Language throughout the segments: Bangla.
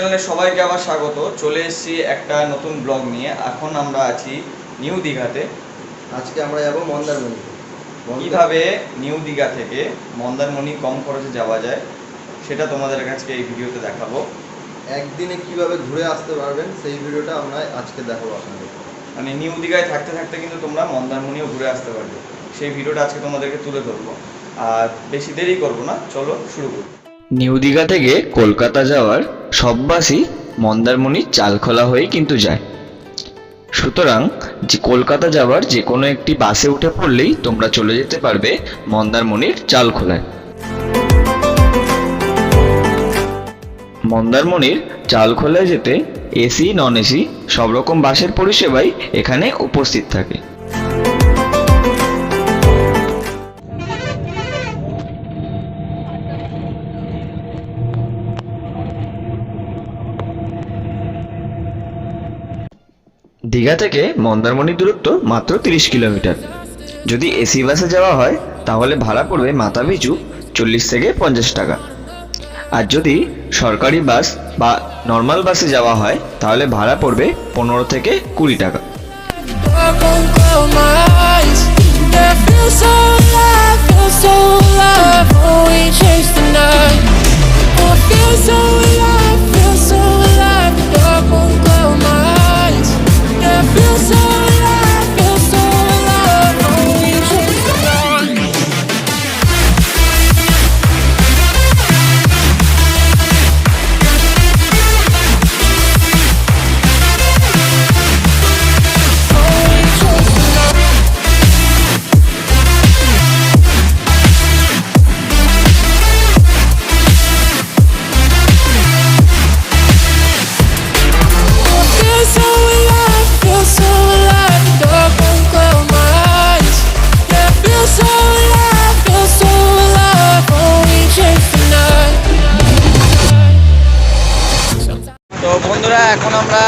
চ্যানেলে সবাইকে আবার স্বাগত। চলে এসেছি একটা নতুন ব্লগ নিয়ে। এখন আমরা আছি নিউ দীঘাতে। আজকে আমরা যাব মন্দারমণি। কীভাবে নিউ দীঘা থেকে মন্দারমণি কম খরচে যাওয়া যায় সেটা তোমাদের কাছে এই ভিডিওতে দেখাবো। একদিনে কিভাবে ঘুরে আসতে পারবেন সেই ভিডিওটা আমরা আজকে দেখাবো আপনাদের। মানে নিউ দীঘায় থাকতে থাকতে কিন্তু তোমরা মন্দারমণিও ঘুরে আসতে পারবে, সেই ভিডিওটা আজকে তোমাদেরকে তুলে ধরবো। আর বেশি দেরি করবো না, চলো শুরু করি। নিউ দীঘা থেকে কলকাতা যাওয়ার সব বাসই মন্দারমণির চালখোলা হয়েই কিন্তু যায়। সুতরাং যে কলকাতা যাওয়ার যে কোনো একটি বাসে উঠে পড়লেই তোমরা চলে যেতে পারবে মন্দারমণির চালখোলায়। মন্দারমণির চালখোলায় যেতে এসি নন এসি সব রকম বাসের পরিষেবাই এখানে উপস্থিত থাকে। দীঘা থেকে মন্দারমণির দূরত্ব মাত্র 30 কিলোমিটার। যদি এসি বাসে যাওয়া হয় তাহলে ভাড়া পড়বে মাথাপিছু 40 থেকে 50 টাকা। আর যদি সরকারি বাস বা নর্মাল বাসে যাওয়া হয় তাহলে ভাড়া পড়বে 15 থেকে 20 টাকা। তো বন্ধুরা, এখন আমরা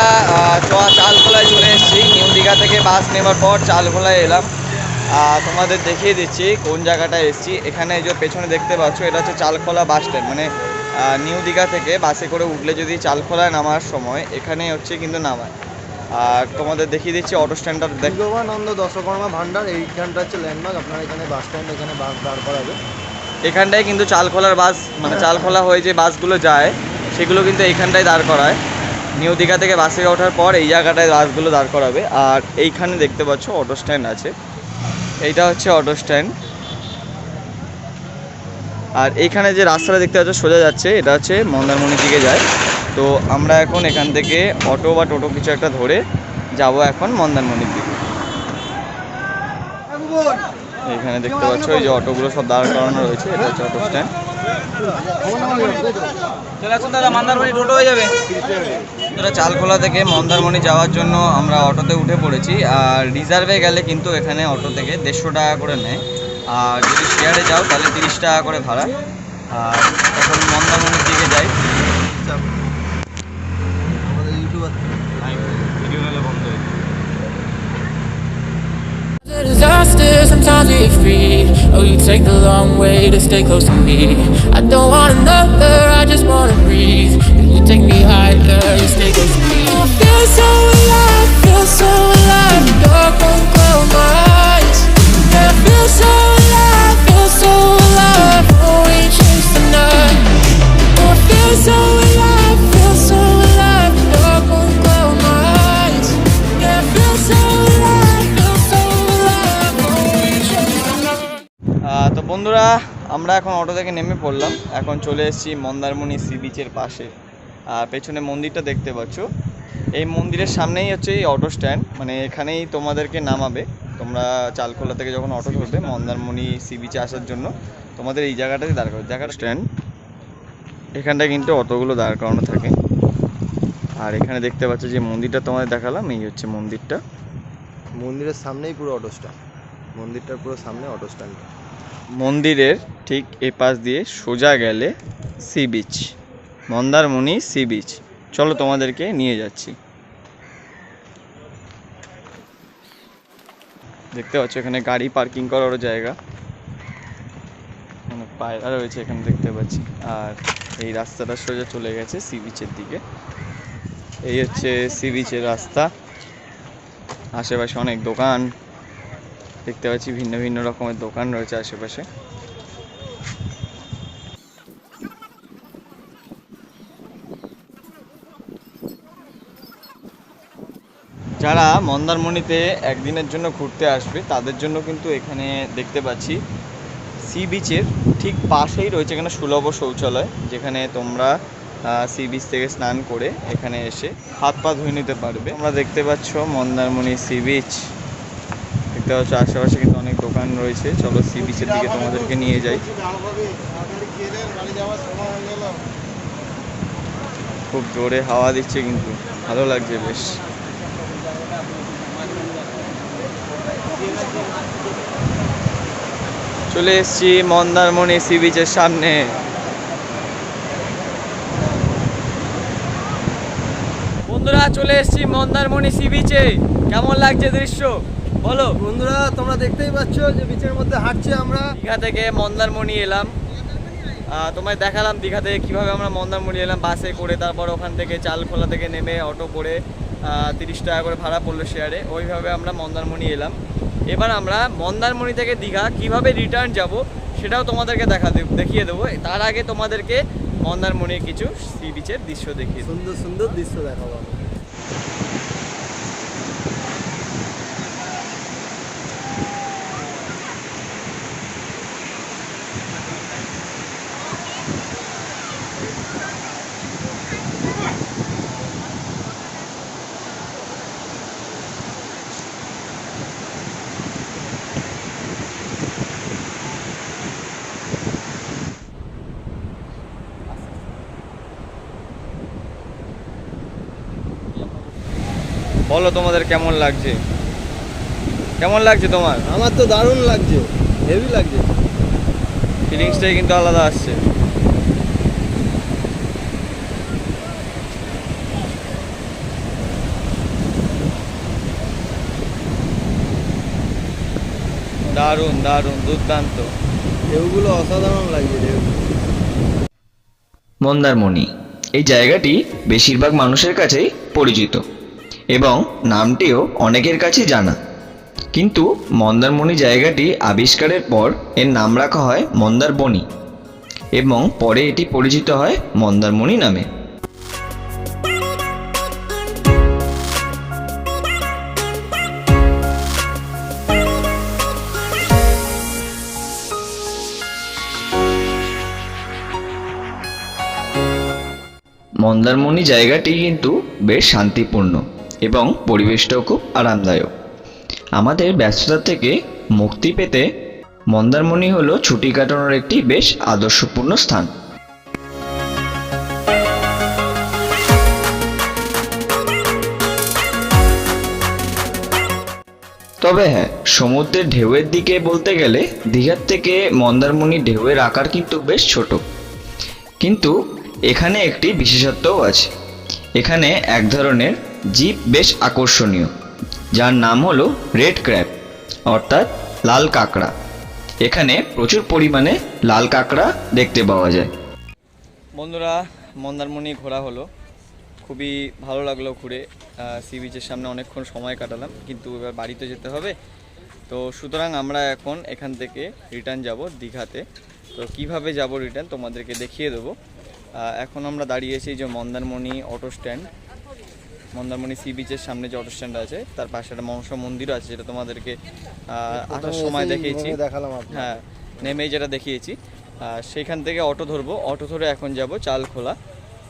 চালখোলায় চলে এসেছি। নিউ দীঘা থেকে বাস নেবার পর চালখোলায় এলাম। তোমাদের দেখিয়ে দিচ্ছি কোন জায়গাটায় এসেছি। এখানে যে পেছনে দেখতে পাচ্ছ, এটা হচ্ছে চালখোলা বাস স্ট্যান্ড। মানে নিউ দীঘা থেকে বাসে করে উঠলে যদি চালখোলায় নামার সময় এখানে হচ্ছে কিন্তু নামায়। আর তোমাদের দেখিয়ে দিচ্ছি অটো স্ট্যান্ডটা। বিবেকানন্দ দশকর্মা ভান্ডার, এইখানটা হচ্ছে ল্যান্ডমার্ক। আপনারা এখানে বাস স্ট্যান্ড, এখানে বাস দাঁড় করাবে। এখানটায় কিন্তু চালখোলার বাস, মানে চালখোলা হয়ে যে বাসগুলো যায় সেগুলো কিন্তু এইখানটায় দাঁড় করায়। নিউ দীঘা থেকে বাসে ওঠার পর এই জায়গাটায় বাসগুলো দাঁড় করাবে। আর এইখানে দেখতে পাচ্ছ অটো স্ট্যান্ড আছে, এইটা হচ্ছে অটো স্ট্যান্ড। আর এইখানে যে রাস্তাটা দেখতে পাচ্ছ সোজা যাচ্ছে, এটা হচ্ছে মন্দারমণির দিকে যায়। তো আমরা এখন এখান থেকে অটো বা টোটো কিছু একটা ধরে যাব এখন মন্দারমণির দিকে। এখানে দেখতে পাচ্ছ এই যে অটোগুলো সব দাঁড় করানো রয়েছে, এটা হচ্ছে অটো স্ট্যান্ড। চালখোলা থেকে মন্দারমণি যাওয়ার জন্য আমরা অটোতে উঠে পড়েছি। আর রিজার্ভে গেলে কিন্তু এখানে অটো থেকে 150 টাকা করে নেয়। আর যদি শেয়ারে যাও তাহলে 30 টাকা করে ভাড়া। আর এখন মন্দারমণির দিকে যাই। ভিডিও নিলে বন্ধ হয়ে disaster, sometimes we free. Oh, you take the long way to stay close to me. I don't want another, I just wanna breathe. You take me higher, you stay close to me. I feel so alive, feel so alive. Dark won't cloud my eyes. Yeah, I feel so alive, feel so alive. Oh, we chase the night. Oh, I feel so alive, feel so alive. Dark won't cloud my eyes. Yeah, I feel so alive, feel so alive. Oh, we chase the night. তো বন্ধুরা, আমরা এখন অটো থেকে নেমে পড়লাম। এখন চলে এসেছি মন্দারমণি সি বিচের পাশে। আর পেছনে মন্দিরটা দেখতে পাচ্ছ, এই মন্দিরের সামনেই হচ্ছে এই অটো স্ট্যান্ড। মানে এখানেই তোমাদেরকে নামাবে। তোমরা চালখোলা থেকে যখন অটো ধরবে মন্দারমণি সি বিচে আসার জন্য তোমাদের এই জায়গাটাতে দাঁড় করাবে। জায়গাটা স্ট্যান্ড, এখানটায় কিন্তু অটোগুলো দাঁড় করানো থাকে। আর এখানে দেখতে পাচ্ছ যে মন্দিরটা তোমাদের দেখালাম, এই হচ্ছে মন্দিরটা। মন্দিরের সামনেই পুরো অটো স্ট্যান্ড, মন্দিরটার পুরো সামনে অটো স্ট্যান্ড। মন্দিরের ঠিক এ পাশ দিয়ে সোজা গেলে sea beach, Mandarmani sea beach. চলো তোমাদেরকে নিয়ে যাচ্ছি। দেখতে পাচ্ছ এখানে গাড়ি পার্কিং করারও জায়গা, পায়রা রয়েছে এখানে দেখতে পাচ্ছি। আর এই রাস্তাটা সোজা চলে গেছে সি বিচের দিকে। এই হচ্ছে সি বিচের রাস্তা। আশেপাশে অনেক দোকান দেখতে পাচ্ছি, ভিন্ন ভিন্ন রকমের দোকান রয়েছে আশেপাশে। যারা মন্দারমণিতে একদিনের জন্য ঘুরতে আসবে তাদের জন্য কিন্তু এখানে দেখতে পাচ্ছি সি বিচের ঠিক পাশেই রয়েছে এখানে সুলভ শৌচালয়, যেখানে তোমরা সি বিচ থেকে স্নান করে এখানে এসে হাত পা ধুয়ে নিতে পারবে। তোমরা দেখতে পাচ্ছ মন্দারমণি সি বিচ, দেখতে পাচ্ছ আশেপাশে কিন্তু অনেক দোকান রয়েছে। চলো সি বিচের দিকে তোমাদেরকে নিয়ে যাই। খুব জোরে হাওয়া দিচ্ছে কিন্তু ভালো লাগছে বেশ। চলে এসেছি মন্দারমণি সি বিচের সামনে। বন্ধুরা চলে এসেছি মন্দারমণি সি বিচে। কেমন লাগছে দৃশ্য বলো? বন্ধুরা তোমরা দেখতেই পাচ্ছ যে বিচের মধ্যে হাঁটছি আমরা। দীঘা থেকে মন্দারমণি এলাম, তোমায় দেখালাম দীঘা থেকে কীভাবে আমরা মন্দারমণি এলাম বাসে করে। তারপর ওখান থেকে চালখোলা থেকে নেমে অটো করে 30 টাকা করে ভাড়া পড়লো শেয়ারে, ওইভাবে আমরা মন্দারমণি এলাম। এবার আমরা মন্দারমণি থেকে দীঘা কিভাবে রিটার্ন যাব সেটাও তোমাদেরকে দেখিয়ে দেবো। তার আগে তোমাদেরকে মন্দারমণির কিছু সি বিচের দৃশ্য দেখিয়ে দেবো। সুন্দর সুন্দর দৃশ্য দেখাবো। বলো তোমাদের কেমন লাগছে? কেমন লাগছে তোমার? আমার তো দারুণ লাগছে, হেভি লাগছে। ফিলিংসটাই কিন্তু আলাদা আসছে। দারুণ দারুণ দুর্দান্ত। ঢেউগুলো অসাধারণ লাগছে। ঢেউ মন্দারমণি এই জায়গাটি বেশিরভাগ মানুষের কাছেই পরিচিত এবং নামটিও অনেকের কাছে জানা, কিন্তু মন্দারমণি জায়গাটি আবিষ্কারের পর এর নাম রাখা হয় মন্দারবনি এবং পরে এটি পরিচিত হয় মন্দারমণি নামে। মন্দারমণি জায়গাটি কিন্তু বেশ শান্তিপূর্ণ এবং পরিবেশটাও খুব আরামদায়ক। আমাদের ব্যস্ততা থেকে মুক্তি পেতে মন্দারমণি হলো ছুটি কাটানোর একটি বেশ আদর্শপূর্ণ স্থান। তবে হ্যাঁ, সমুদ্রের ঢেউয়ের দিকে বলতে গেলে দীঘার থেকে মন্দারমণির ঢেউয়ের আকার কিন্তু বেশ ছোট, কিন্তু এখানে একটি বিশেষত্বও আছে। এখানে এক ধরনের জীব বেশ আকর্ষণীয়, যার নাম হলো রেড ক্র্যাব অর্থাৎ লাল কাঁকড়া। এখানে প্রচুর পরিমাণে লাল কাঁকড়া দেখতে পাওয়া যায়। বন্ধুরা মন্দারমণি ঘোরা হলো, খুবই ভালো লাগলো ঘুরে। সি বিচের সামনে অনেকক্ষণ সময় কাটালাম, কিন্তু এবার বাড়িতে যেতে হবে। তো সুতরাং আমরা এখন এখান থেকে রিটার্ন যাব দীঘাতে। তো কিভাবে যাব রিটার্ন তোমাদেরকে দেখিয়ে দেবো। এখন আমরা দাঁড়িয়েছি যে Mandarmani auto stand, Mandarmani sea বিচের সামনে যে অটো স্ট্যান্ড আছে তার পাশে একটা মনসা মন্দিরও আছে, যেটা তোমাদেরকে আসার সময় দেখিয়েছি। হ্যাঁ, নেমেই যেটা দেখিয়েছি। সেইখান থেকে অটো ধরবো, অটো ধরে এখন যাব চালখোলা।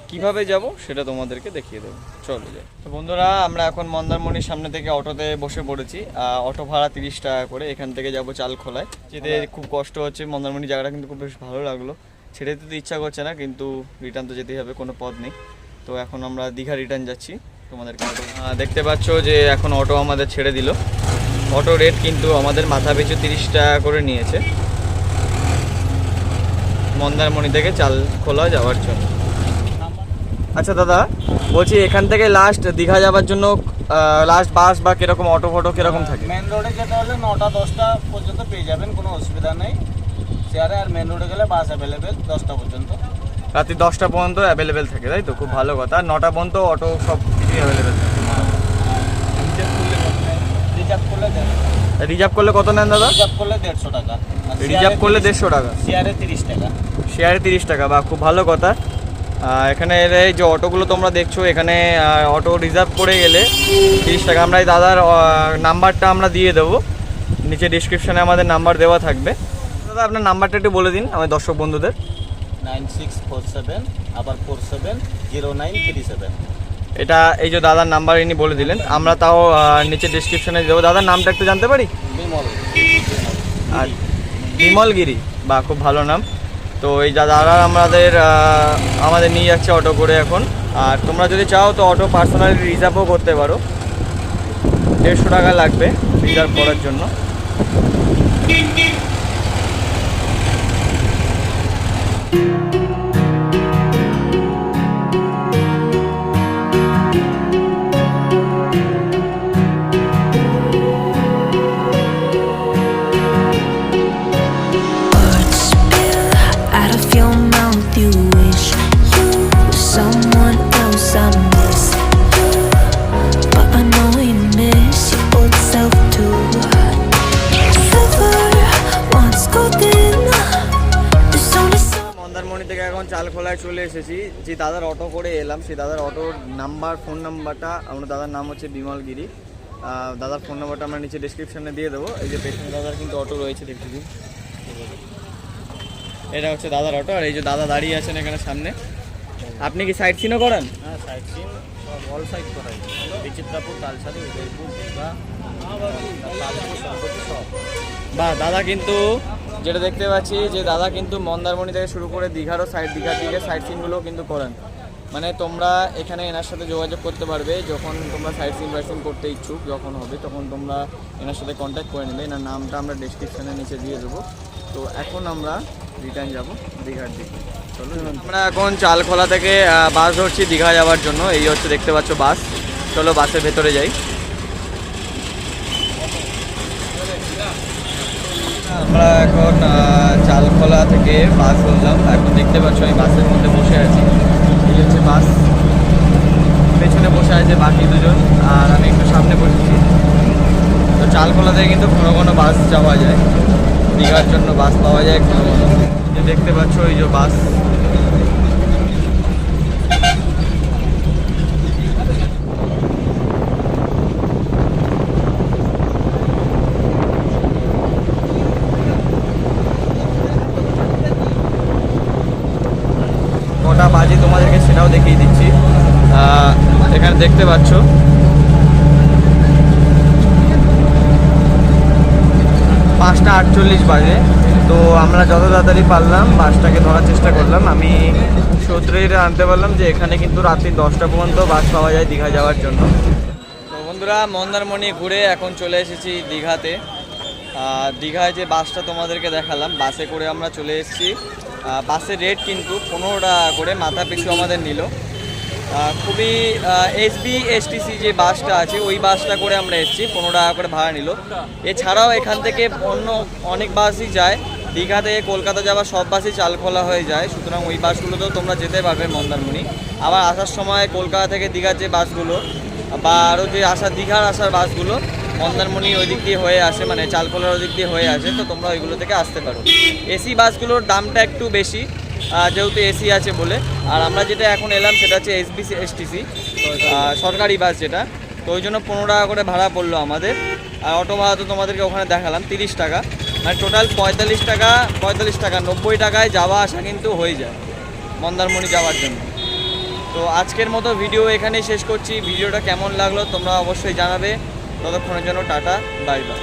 কিভাবে যাব সেটা তোমাদেরকে দেখিয়ে দেবো, চলো যাই। তো বন্ধুরা আমরা এখন মন্দারমণির সামনে থেকে অটোতে বসে পড়েছি। অটো ভাড়া 30 টাকা করে। এখান থেকে যাব চালখোলায়। যেতে খুব কষ্ট হচ্ছে। মন্দারমণি জায়গাটা কিন্তু খুব বেশ ভালো লাগলো। ছেড়ে দিতে তো ইচ্ছা করছে না, কিন্তু রিটার্ন তো যেতেই হবে, কোনো পথ নেই। তো এখন আমরা দীঘা রিটার্ন যাচ্ছি। তোমাদেরকে দেখতে পাচ্ছ যে এখন অটো আমাদের ছেড়ে দিল। অটো রেট কিন্তু আমাদের মাথা পিছু 30 টাকা করে নিয়েছে মন্দারমণি থেকে চালখোলা যাওয়ার জন্য। আচ্ছা দাদা, বলছি এখান থেকে লাস্ট দীঘা যাওয়ার জন্য লাস্ট বাস বা কিরকম অটো ফটো কিরকম থাকে? মেন রোডে যেতে হলে 9টা 10টা পর্যন্ত পেয়ে যাবেন, কোনো অসুবিধা নেই শেয়ারে। আর মেন রোডে গেলে বাস অ্যাভেলেবেল 10টা পর্যন্ত। রাত্রি 10টা পর্যন্ত অ্যাভেলেবেল থাকে, তাই তো? খুব ভালো কথা। আর 9টা পর্যন্ত অটো সব কিছুই অ্যাভেলেবেল থাকে। রিজার্ভ করলে কত নেন দাদা? রিজার্ভ করলে 150 টাকা। রিজার্ভ করলে 150 টাকা, শেয়ারে 30 টাকা। শেয়ারে 30 টাকা, বা খুব ভালো কথা। এখানে এই যে অটোগুলো তোমরা দেখছো, এখানে অটো রিজার্ভ করে গেলে 30 টাকা। আমরা এই দাদার নাম্বারটা আমরা দিয়ে দেবো, নিচে ডিসক্রিপশানে আমাদের নাম্বার দেওয়া থাকবে। দাদা আপনার নাম্বারটা একটু বলে দিন আমাদের দর্শক বন্ধুদের। 9647 আবার 470937। এটা এই যে দাদার নাম্বার ইনি বলে দিলেন, আমরা তাও নিচে ডিসক্রিপশানে দেবো। দাদার নামটা একটু জানতে পারি? বিমল। আর বিমলগিরি, বা খুব ভালো নাম। তো এই দাদারা আমাদের নিয়ে যাচ্ছে অটো করে এখন। আর তোমরা যদি চাও তো অটো পার্সোনালি রিজার্ভও করতে পারো, 150 টাকা লাগবে রিজার্ভ করার জন্য। Words spill out of your mouth. You wish you were someone else. I miss you, but I know you miss your old self too. Silver once golden. There's only so Mandarmani থেকে এখন চালখোলায় চলে এসেছি। যে দাদার অটো করে এলাম, সেই দাদার অটোর নাম্বার, ফোন নাম্বারটা, আমরা দাদার নাম হচ্ছে বিমলগিরি। দাদার ফোন নাম্বারটা আমরা নিচে ডিসক্রিপশানে দিয়ে দেবো। এই যে পেছনে দাদার কিন্তু অটো রয়েছে, দেখতে দিন। এটা হচ্ছে দাদার অটো। আর এই যে দাদা দাঁড়িয়ে আছেন এখানে সামনে। আপনি কি সাইট সিনও করেন? হ্যাঁ, সাইট সিন সব অল সাইড করাই। বিচিত্রাপুর, তালসারি, উদয়পুর, দীঘা, তাজপুর, সম্পত্তি সব। বা দাদা কিন্তু যেটা দেখতে পাচ্ছি যে দাদা কিন্তু মন্দারমণি থেকে শুরু করে দীঘারও দীঘার দিকে সাইট সিনগুলোও কিন্তু করেন। মানে তোমরা এখানে এনার সাথে যোগাযোগ করতে পারবে, যখন তোমরা সাইট সিন করতে ইচ্ছুক যখন হবে, তখন তোমরা এনার সাথে কন্ট্যাক্ট করে নেবে। এনার নামটা আমরা ডিসক্রিপশানের নিচে দিয়ে দেবো। তো এখন আমরা রিটার্ন যাব দীঘার দিকে। চলো, আমরা এখন চালখোলা থেকে বাস ধরছি দীঘা যাওয়ার জন্য। এই হচ্ছে দেখতে পাচ্ছ বাস। চলো বাসের ভেতরে যাই। আমরা এখন চালখোলা থেকে বাস ধরলাম। এখন দেখতে পাচ্ছ আমি বাসের মধ্যে বসে আছি। এই হচ্ছে বাস, পেছনে বসে আছে বাকি দুজন, আর আমি একটু সামনে বসেছি। তো চালখোলা থেকে কিন্তু ঘন ঘন বাস যাওয়া যায়, দীঘার জন্য বাস পাওয়া যায় ঘন ঘন। দেখতে পাচ্ছ এই যে বাস। কটা বাজে তোমাদেরকে সেটাও দেখিয়ে দিচ্ছি। এখানে দেখতে পাচ্ছ 5:48 বাজে। তো আমরা যত তাড়াতাড়ি পারলাম বাসটাকে ধরার চেষ্টা করলাম। আমি সূত্রে আনতে পারলাম যে এখানে কিন্তু রাত্রি 10টা পর্যন্ত বাস পাওয়া যায় দীঘা যাওয়ার জন্য। তো বন্ধুরা, মন্দারমণি ঘুরে এখন চলে এসেছি দীঘাতে। দীঘায় যে বাসটা তোমাদেরকে দেখালাম, বাসে করে আমরা চলে এসেছি। বাসের রেট কিন্তু 15 টাকা করে মাথা পিছু আমাদের নিল। খুবই SBSTC যে বাসটা আছে ওই বাসটা করে আমরা এসেছি, 15 টাকা করে ভাড়া নিল। এছাড়াও এখান থেকে অন্য অনেক বাসই যায়, দীঘা থেকে কলকাতা যাওয়া সব বাসই চালখোলা হয়ে যায়। সুতরাং ওই বাসগুলোতেও তোমরা যেতে পারবে মন্দারমণি। আবার আসার সময় কলকাতা থেকে দীঘার যে বাসগুলো বা আরও যে দীঘার আসার বাসগুলো মন্দারমণি ওই দিক দিয়ে হয়ে আসে, মানে চালখোলার ওই দিক দিয়ে হয়ে আসে। তো তোমরা ওইগুলো থেকে আসতে পারো। এসি বাসগুলোর দামটা একটু বেশি, যেহেতু এসি আছে বলে। আর আমরা যেটা এখন এলাম সেটা হচ্ছে SBSTC সরকারি বাস যেটা। তো ওই জন্য 15 টাকা করে ভাড়া পড়লো আমাদের। আর অটো ভাড়া তো তোমাদেরকে ওখানে দেখালাম 30 টাকা, মানে টোটাল 45 টাকা 90 টাকায় যাওয়া আসা কিন্তু হয়ে যায় মন্দারমণি যাওয়ার জন্য। তো আজকের মতো ভিডিও এখানেই শেষ করছি। ভিডিওটা কেমন লাগলো তোমরা অবশ্যই জানাবে। ততক্ষণের জন্য টাটা, বাই বাই।